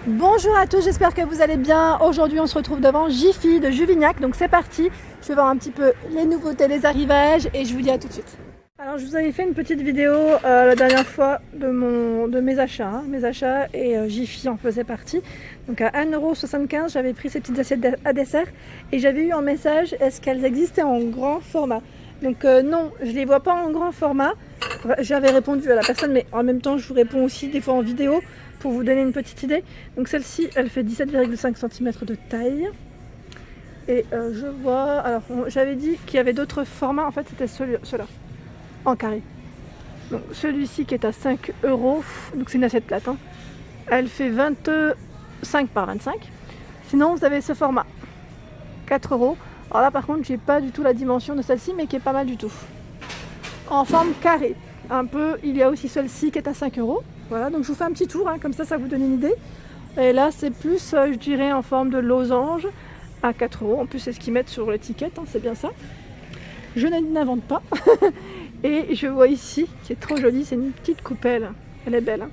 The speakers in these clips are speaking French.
Bonjour à tous, j'espère que vous allez bien. Aujourd'hui on se retrouve devant Jiffy de Juvignac, donc c'est parti. Je vais voir un petit peu les nouveautés, les arrivages et je vous dis à tout de suite. Alors je vous avais fait une petite vidéo la dernière fois de mes achats, et Jiffy en faisait partie. Donc à 1,75 € j'avais pris ces petites assiettes à dessert et j'avais eu un message, est-ce qu'elles existaient en grand format? Donc non, je les vois pas en grand format. J'avais répondu à la personne, mais en même temps je vous réponds aussi des fois en vidéo pour vous donner une petite idée. Donc celle-ci, elle fait 17,5 cm de taille. Et je vois, alors j'avais dit qu'il y avait d'autres formats, en fait c'était ceux-là, en carré. Donc celui-ci qui est à 5 €, donc c'est une assiette plate, hein. Elle fait 25 par 25. Sinon vous avez ce format, 4 €. Alors là par contre j'ai pas du tout la dimension de celle-ci, mais qui est pas mal du tout. En forme carrée, un peu, il y a aussi celle-ci qui est à 5 €. Voilà, donc je vous fais un petit tour, hein, comme ça vous donne une idée. Et là c'est plus, je dirais, en forme de losange à 4 €. En plus c'est ce qu'ils mettent sur l'étiquette, hein, c'est bien ça. Je n'invente pas. Et je vois ici, qui est trop jolie, c'est une petite coupelle. Elle est belle, hein,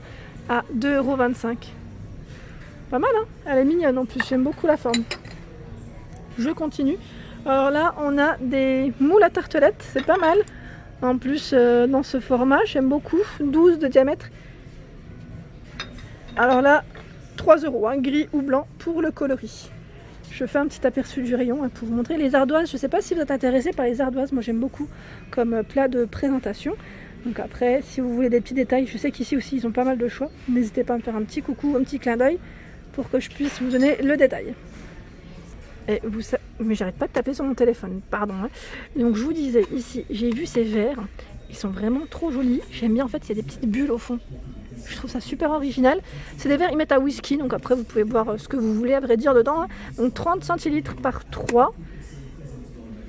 à 2,25 €. Pas mal, hein, elle est mignonne en plus, j'aime beaucoup la forme. Je continue. Alors là on a des moules à tartelettes, c'est pas mal. En plus dans ce format, j'aime beaucoup, 12 de diamètre. Alors là, 3 €, hein, gris ou blanc pour le coloris. Je fais un petit aperçu du rayon, hein, pour vous montrer les ardoises. Je ne sais pas si vous êtes intéressé par les ardoises, moi j'aime beaucoup comme plat de présentation. Donc après, si vous voulez des petits détails, je sais qu'ici aussi ils ont pas mal de choix. N'hésitez pas à me faire un petit coucou, un petit clin d'œil pour que je puisse vous donner le détail. Et vous savez, mais j'arrête pas de taper sur mon téléphone, pardon, hein. Donc je vous disais, ici j'ai vu ces verres, ils sont vraiment trop jolis. J'aime bien, en fait il y a des petites bulles au fond. Je trouve ça super original. C'est des verres, ils mettent à whisky, donc après vous pouvez boire ce que vous voulez à vrai dire dedans, hein. Donc 30 centilitres par 3.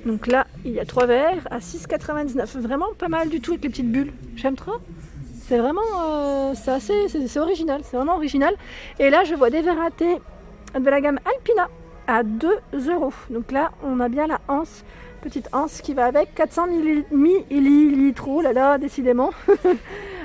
Donc là il y a 3 verres à 6,99 €. Vraiment pas mal du tout avec les petites bulles. J'aime trop. C'est vraiment c'est original, c'est vraiment original. Et là je vois des verres à thé de la gamme Alpina à 2 €. Donc là on a bien la anse, petite anse qui va avec, 400 millilitres. Oh là là, décidément.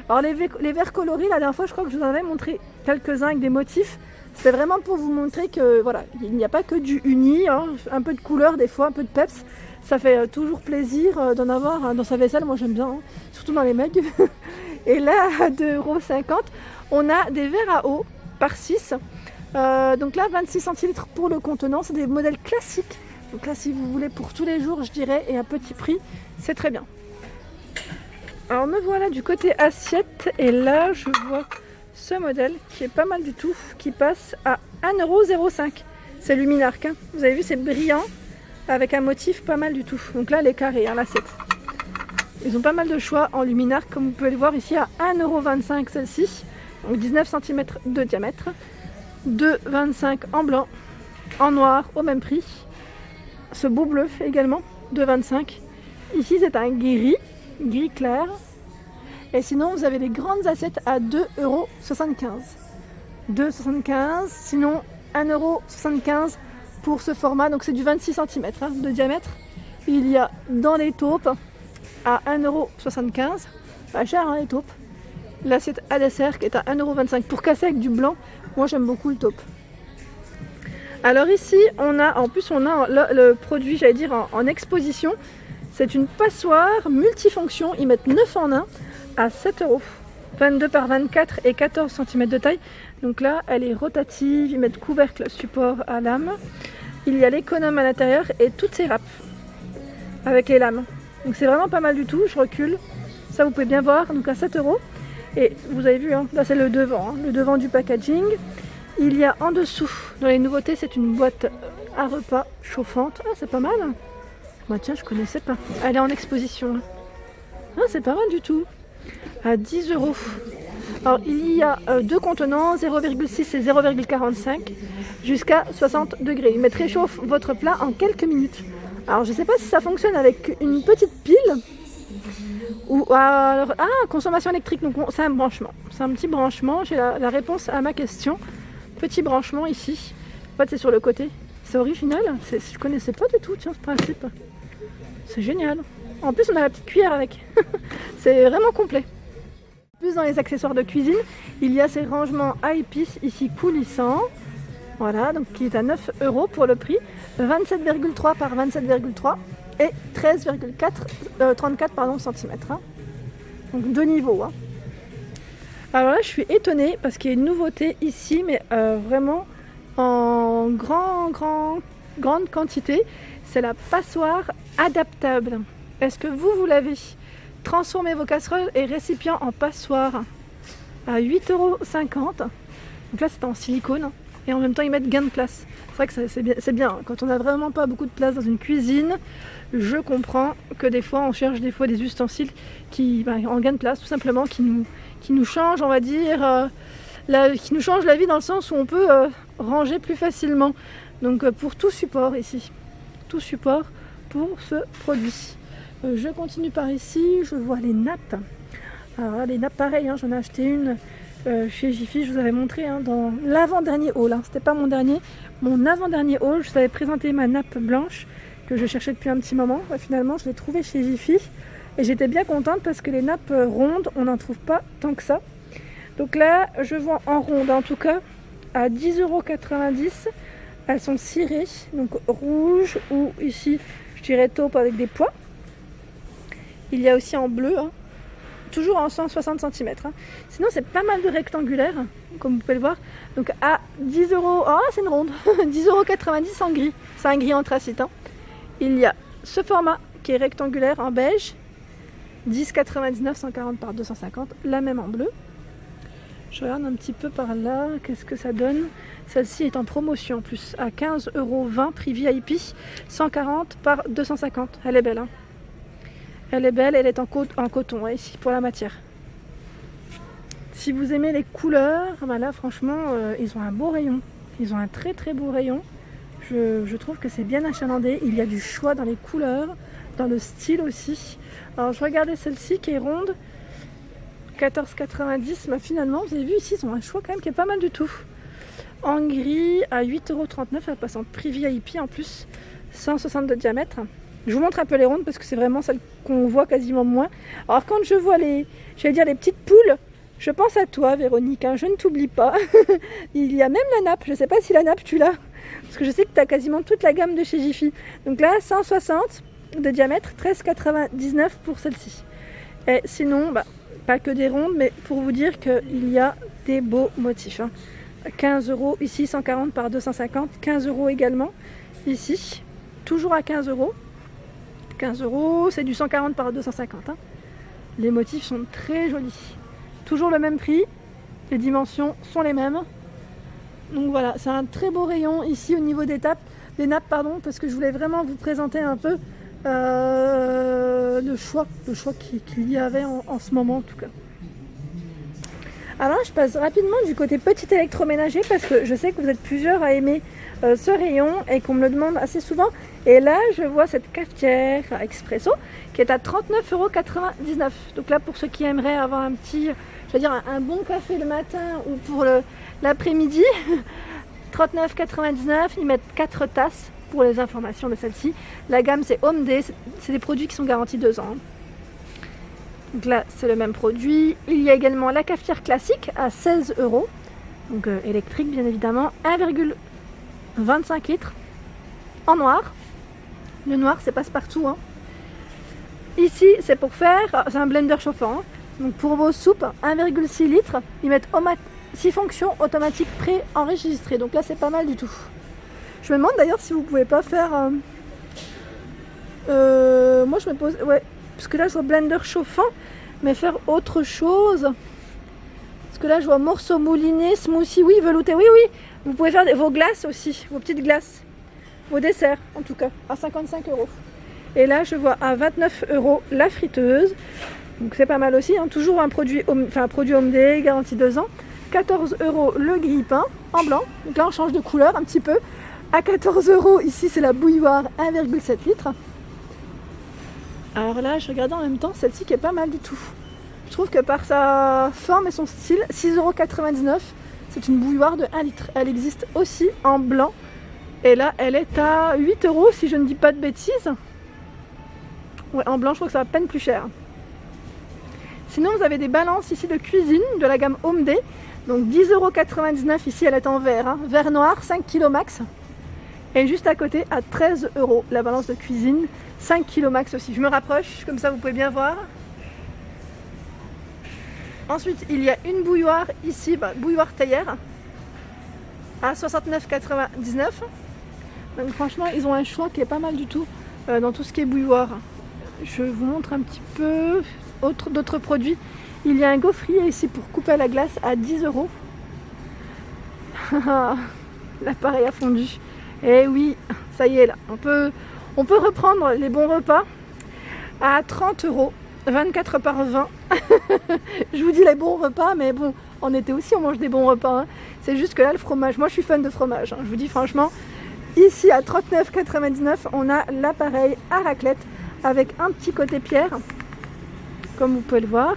Alors les verres coloris, la dernière fois je crois que je vous en avais montré quelques-uns avec des motifs. C'était vraiment pour vous montrer que voilà, il n'y a pas que du uni, hein, un peu de couleur des fois, un peu de peps. Ça fait toujours plaisir d'en avoir dans sa vaisselle, moi j'aime bien, hein, surtout dans les mugs. Et là à 2,50 €, on a des verres à eau par 6. Donc là 26 centilitres pour le contenant, c'est des modèles classiques. Donc là si vous voulez pour tous les jours je dirais, et à petit prix, c'est très bien. Alors me voilà du côté assiette et là je vois ce modèle qui est pas mal du tout, qui passe à 1,05 €. C'est Luminarc, hein. Vous avez vu, c'est brillant avec un motif pas mal du tout. Donc là les carrés, hein, l'assiette. Ils ont pas mal de choix en Luminarc, comme vous pouvez le voir ici à 1,25 € celle-ci. Donc 19 cm de diamètre. 2,25 € en blanc, en noir au même prix. Ce beau bleu également, 2,25 €. Ici c'est un gris clair. Et sinon vous avez des grandes assiettes à 2,75 €. 2,75 €, sinon 1,75 € pour ce format, donc c'est du 26 cm, hein, de diamètre. Il y a dans les taupes à 1,75 €, pas cher, hein, les taupes. L'assiette à dessert qui est à 1,25 € pour casser avec du blanc. Moi j'aime beaucoup le taupe. Alors ici on a le produit, j'allais dire en exposition. C'est une passoire multifonction, ils mettent 9 en 1 à 7 €. 22 par 24 et 14 cm de taille. Donc là elle est rotative, ils mettent couvercle, support à lame. Il y a l'économe à l'intérieur et toutes ces râpes avec les lames. Donc c'est vraiment pas mal du tout, je recule. Ça vous pouvez bien voir, donc à 7 €. Et vous avez vu, hein, là c'est le devant, hein, le devant du packaging. Il y a en dessous, dans les nouveautés, c'est une boîte à repas chauffante. Ah, c'est pas mal. Bah tiens, je connaissais pas. Elle est en exposition. Ah, c'est pas mal du tout. À 10 €. Alors, il y a deux contenants, 0,6 et 0,45, jusqu'à 60 degrés. Ils mettent réchauffe votre plat en quelques minutes. Alors, je sais pas si ça fonctionne avec une petite pile. Ou alors, consommation électrique, donc c'est un branchement. C'est un petit branchement, j'ai la réponse à ma question. Petit branchement ici. En fait, c'est sur le côté. C'est original, je connaissais pas du tout, tiens, ce principe. C'est génial. En plus, on a la petite cuillère avec. C'est vraiment complet. Plus dans les accessoires de cuisine, il y a ces rangements à épices ici coulissants. Voilà, donc qui est à 9 € pour le prix. 27,3 par 27,3 et 34 cm. Hein. Donc 2 niveaux. Hein. Alors là, je suis étonnée parce qu'il y a une nouveauté ici, mais vraiment en grande quantité. C'est la passoire adaptable. Est-ce que vous l'avez? Transformez vos casseroles et récipients en passoire à 8,50 €. Donc là, c'est en silicone. Et en même temps, ils mettent gain de place. C'est vrai que c'est bien. Quand on n'a vraiment pas beaucoup de place dans une cuisine, je comprends que des fois, on cherche des ustensiles qui, en gain de place, tout simplement, qui nous changent, on va dire, qui nous changent la vie dans le sens où on peut ranger plus facilement. Donc pour tout support ici, tout support pour ce produit. Je continue par ici, je vois les nappes. Alors là, les nappes, pareil, hein, j'en ai acheté une chez Jiffy, je vous avais montré dans l'avant-dernier haul. Hein, c'était pas mon dernier, mon avant-dernier haul. Je vous avais présenté ma nappe blanche que je cherchais depuis un petit moment. Finalement, je l'ai trouvée chez Jiffy et j'étais bien contente parce que les nappes rondes, on n'en trouve pas tant que ça. Donc là, je vois en ronde, en tout cas, à 10,90 €. Elles sont cirées, donc rouge ou ici, je dirais taupe avec des pois. Il y a aussi en bleu, hein, toujours en 160 cm. Hein. Sinon, c'est pas mal de rectangulaires, comme vous pouvez le voir. Donc à 10 €, oh, c'est une ronde, 10,90 € en gris. C'est un gris anthracite. Hein. Il y a ce format qui est rectangulaire en beige, 10,99 €, 140 par 250, la même en bleu. Je regarde un petit peu par là, qu'est-ce que ça donne. Celle-ci est en promotion en plus, à 15,20 € prix VIP, 140 par 250. Elle est belle, hein. Elle est belle, elle est en coton, hein, ici, pour la matière. Si vous aimez les couleurs, là, franchement, ils ont un beau rayon. Ils ont un très très beau rayon. Je trouve que c'est bien achalandé. Il y a du choix dans les couleurs, dans le style aussi. Alors, je regardais celle-ci qui est ronde. 14,90 €, mais finalement, vous avez vu ici, ils ont un choix quand même qui est pas mal du tout. En gris, à 8,39 €, elle passe en prix VIP en plus, 160 de diamètre. Je vous montre un peu les rondes parce que c'est vraiment celles qu'on voit quasiment moins. Alors quand je vois les petites poules, je pense à toi Véronique, hein, je ne t'oublie pas. Il y a même la nappe, je ne sais pas si la nappe tu l'as, parce que je sais que tu as quasiment toute la gamme de chez Jiffy. Donc là, 160 de diamètre, 13,99 € pour celle-ci. Et sinon, pas que des rondes, mais pour vous dire qu'il y a des beaux motifs. Hein. 15 € ici, 140 par 250, 15 € également ici, toujours à 15 €. 15 €, c'est du 140 par 250. Hein. Les motifs sont très jolis. Toujours le même prix, les dimensions sont les mêmes. Donc voilà, c'est un très beau rayon ici au niveau des nappes, parce que je voulais vraiment vous présenter un peu le choix qu'il y avait en ce moment en tout cas. Alors je passe rapidement du côté petit électroménager parce que je sais que vous êtes plusieurs à aimer ce rayon et qu'on me le demande assez souvent. Et là je vois cette cafetière expresso qui est à 39,99 €. Donc là pour ceux qui aimeraient avoir un petit, un bon café le matin ou pour l'après-midi, 39,99 €, ils mettent 4 tasses. Pour les informations de celle-ci, la gamme c'est Home Day, c'est des produits qui sont garantis 2 ans. Donc là c'est le même produit. Il y a également la cafetière classique à 16 €, donc électrique bien évidemment, 1,25 litres en noir. Le noir c'est passe-partout. Hein. Ici c'est pour faire, c'est un blender chauffant. Hein. Donc pour vos soupes, 1,6 litres, ils mettent 6 fonctions automatiques pré-enregistrées. Donc là c'est pas mal du tout. Je me demande d'ailleurs si vous pouvez pas faire. Moi je me pose. Ouais, parce que là je vois blender chauffant, mais faire autre chose. Parce que là je vois morceaux moulinés, smoothie, oui, velouté, oui. Vous pouvez faire vos glaces aussi, vos petites glaces, vos desserts en tout cas, à 55 €. Et là je vois à 29 € la friteuse. Donc c'est pas mal aussi, hein. Toujours un produit Home Day, garantie 2 ans. 14 € le grille-pain en blanc. Donc là on change de couleur un petit peu. À 14 €, ici c'est la bouilloire 1,7 litres. Alors là, je regardais en même temps celle-ci qui est pas mal du tout. Je trouve que par sa forme et son style, 6,99 €, c'est une bouilloire de 1 litre. Elle existe aussi en blanc. Et là, elle est à 8 € si je ne dis pas de bêtises. Ouais, en blanc, je trouve que ça va à peine plus cher. Sinon vous avez des balances ici de cuisine de la gamme Home Day. Donc 10,99 € ici, elle est en verre, hein, verre noir, 5 kg max. Et juste à côté à 13 € la balance de cuisine, 5 kg max aussi. Je me rapproche, comme ça vous pouvez bien voir. Ensuite il y a une bouilloire ici, bouilloire théière à 69,99 €. Donc franchement ils ont un choix qui est pas mal du tout dans tout ce qui est bouilloire. Je vous montre un petit peu d'autres produits. Il y a un gaufrier ici pour couper à la glace à 10 €. L'appareil a fondu. Et oui, ça y est là, on peut reprendre les bons repas à 30 €, 24 par 20. Je vous dis les bons repas, mais bon, en été aussi on mange des bons repas, hein. C'est juste que là le fromage, moi je suis fan de fromage, hein. Je vous dis franchement, ici à 39,99 € on a l'appareil à raclette avec un petit côté pierre, comme vous pouvez le voir.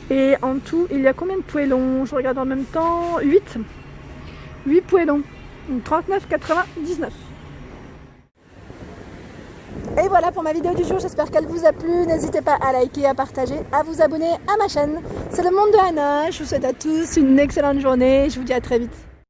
Et en tout, il y a combien de poêlons? Je regarde en même temps, 8 poêlons, donc 39,99 €. Et voilà pour ma vidéo du jour, j'espère qu'elle vous a plu. N'hésitez pas à liker, à partager, à vous abonner à ma chaîne. C'est le monde de Anna. Je vous souhaite à tous une excellente journée. Je vous dis à très vite.